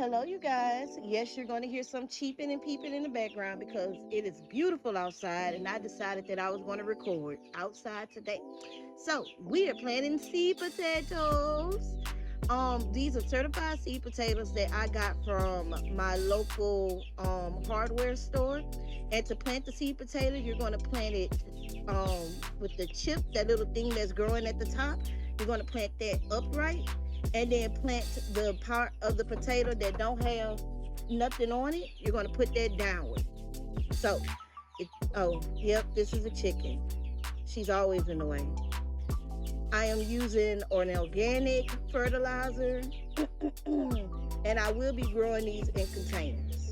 Hello, you guys. Yes, you're going to hear some cheeping and peeping in the background because it is beautiful outside, and I decided that I was going to record outside today. So, we are planting seed potatoes. These are certified seed potatoes that I got from my local hardware store. And to plant the seed potato, you're going to plant it with the chip, that little thing that's growing at the top. You're going to plant that upright, and then plant the part of the potato that don't have nothing on it. You're going to put that downward. So, oh, yep, this is a chicken. She's always in the way. I am using an organic fertilizer, and I will be growing these in containers.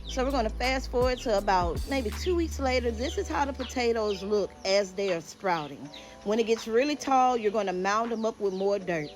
So we're going to fast forward to about maybe 2 weeks later. This is how the potatoes look as they are sprouting. When it gets really tall, you're going to mound them up with more dirt.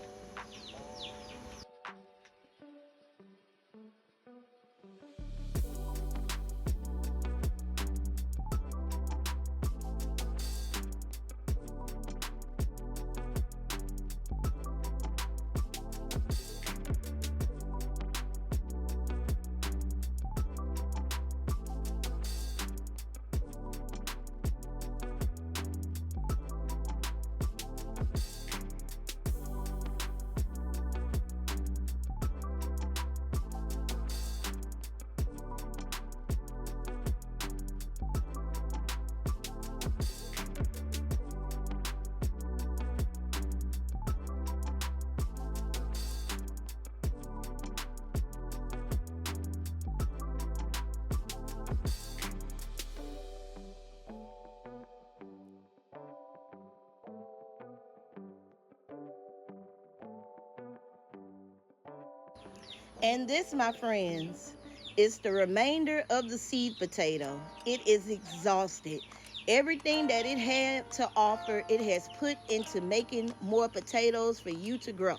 And this, my friends, is the remainder of the seed potato. It is exhausted. Everything that it had to offer, it has put into making more potatoes for you to grow.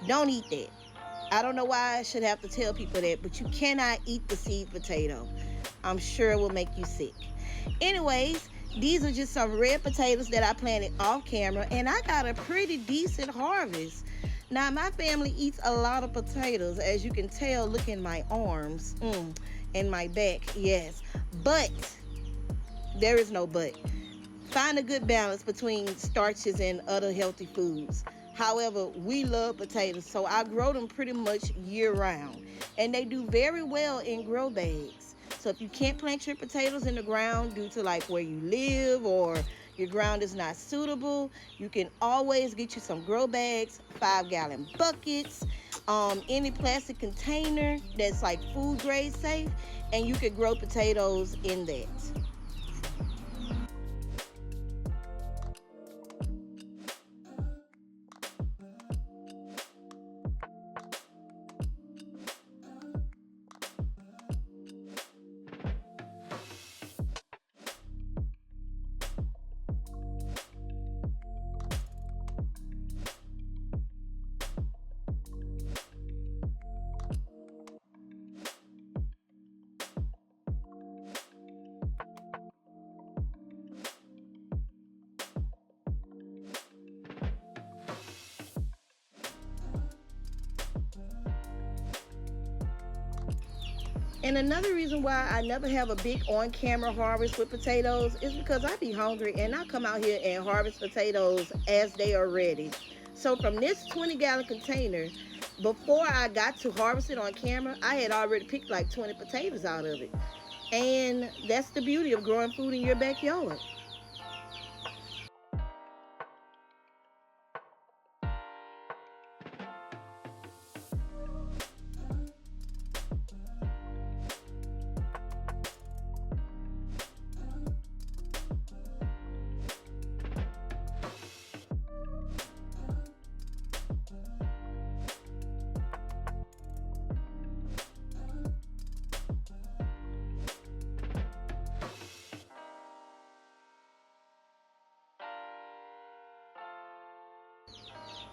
Don't eat that. I don't know why I should have to tell people that, but you cannot eat the seed potato. I'm sure it will make you sick. Anyways, these are just some red potatoes that I planted off camera, and I got a pretty decent harvest. Now, my family eats a lot of potatoes, as you can tell, look in my arms and my back, yes. But, there is no but. Find a good balance between starches and other healthy foods. However, we love potatoes, so I grow them pretty much year-round. And they do very well in grow bags. So if you can't plant your potatoes in the ground due to like where you live or your ground is not suitable, you can always get you some grow bags, 5-gallon buckets, any plastic container that's like food grade safe, and you can grow potatoes in that. And another reason why I never have a big on camera harvest with potatoes is because I be hungry and I come out here and harvest potatoes as they are ready. So from this 20-gallon container, before I got to harvest it on camera, I had already picked like 20 potatoes out of it. And that's the beauty of growing food in your backyard.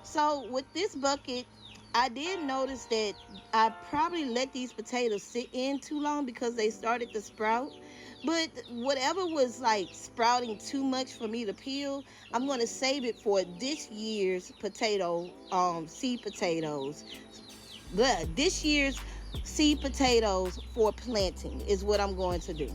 So with this bucket, I did notice that I probably let these potatoes sit in too long because they started to sprout. But whatever was like sprouting too much for me to peel, I'm going to save it for this year's seed potatoes. This year's seed potatoes for planting is what I'm going to do.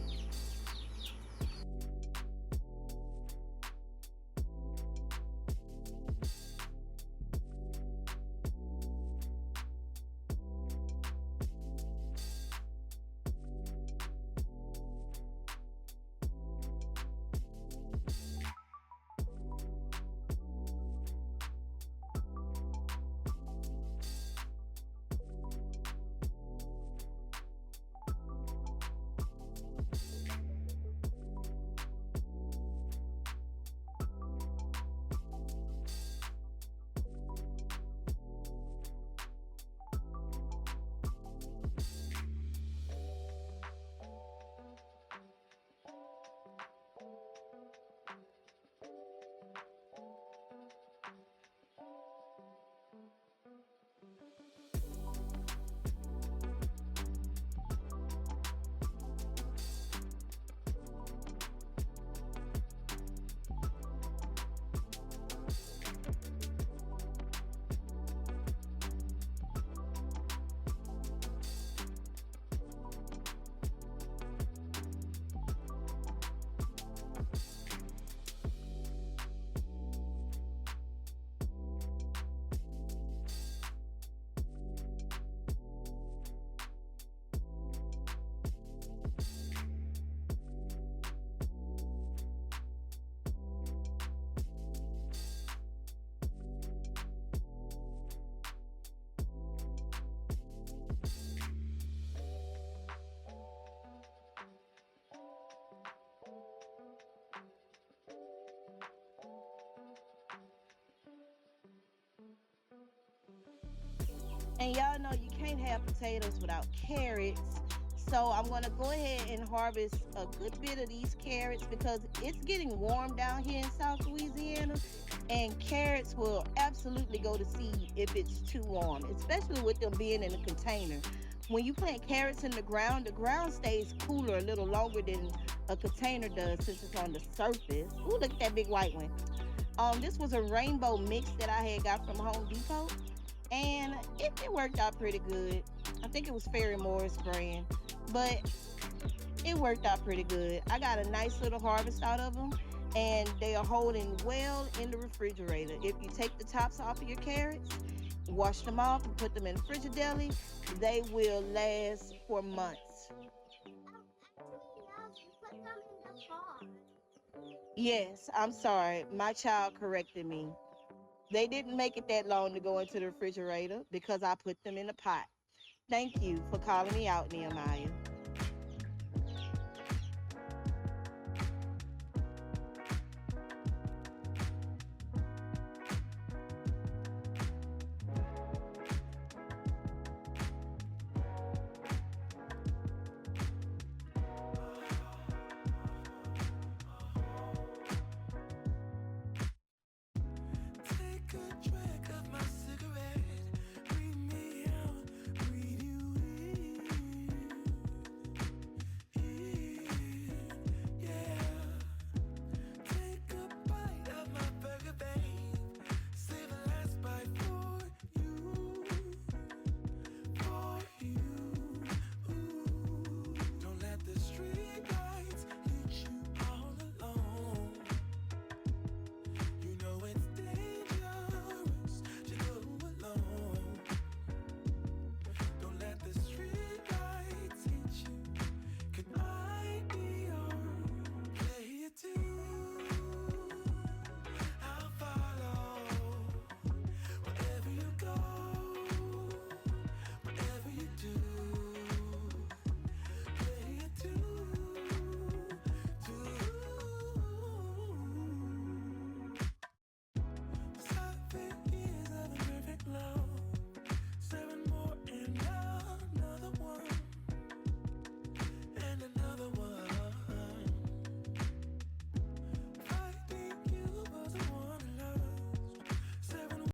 And y'all know you can't have potatoes without carrots. So I'm going to go ahead and harvest a good bit of these carrots because it's getting warm down here in South Louisiana. And carrots will absolutely go to seed if it's too warm, especially with them being in a container. When you plant carrots in the ground stays cooler a little longer than a container does since it's on the surface. Ooh, look at that big white one. This was a rainbow mix that I had got from Home Depot, and it worked out pretty good. I think it was Fairy Moore's brand, but it worked out pretty good. I got a nice little harvest out of them, and they are holding well in the refrigerator. If you take the tops off of your carrots, wash them off, and put them in the Frigidaire, they will last for months. Yes, I'm sorry. My child corrected me. They didn't make it that long to go into the refrigerator because I put them in a pot. Thank you for calling me out, Nehemiah.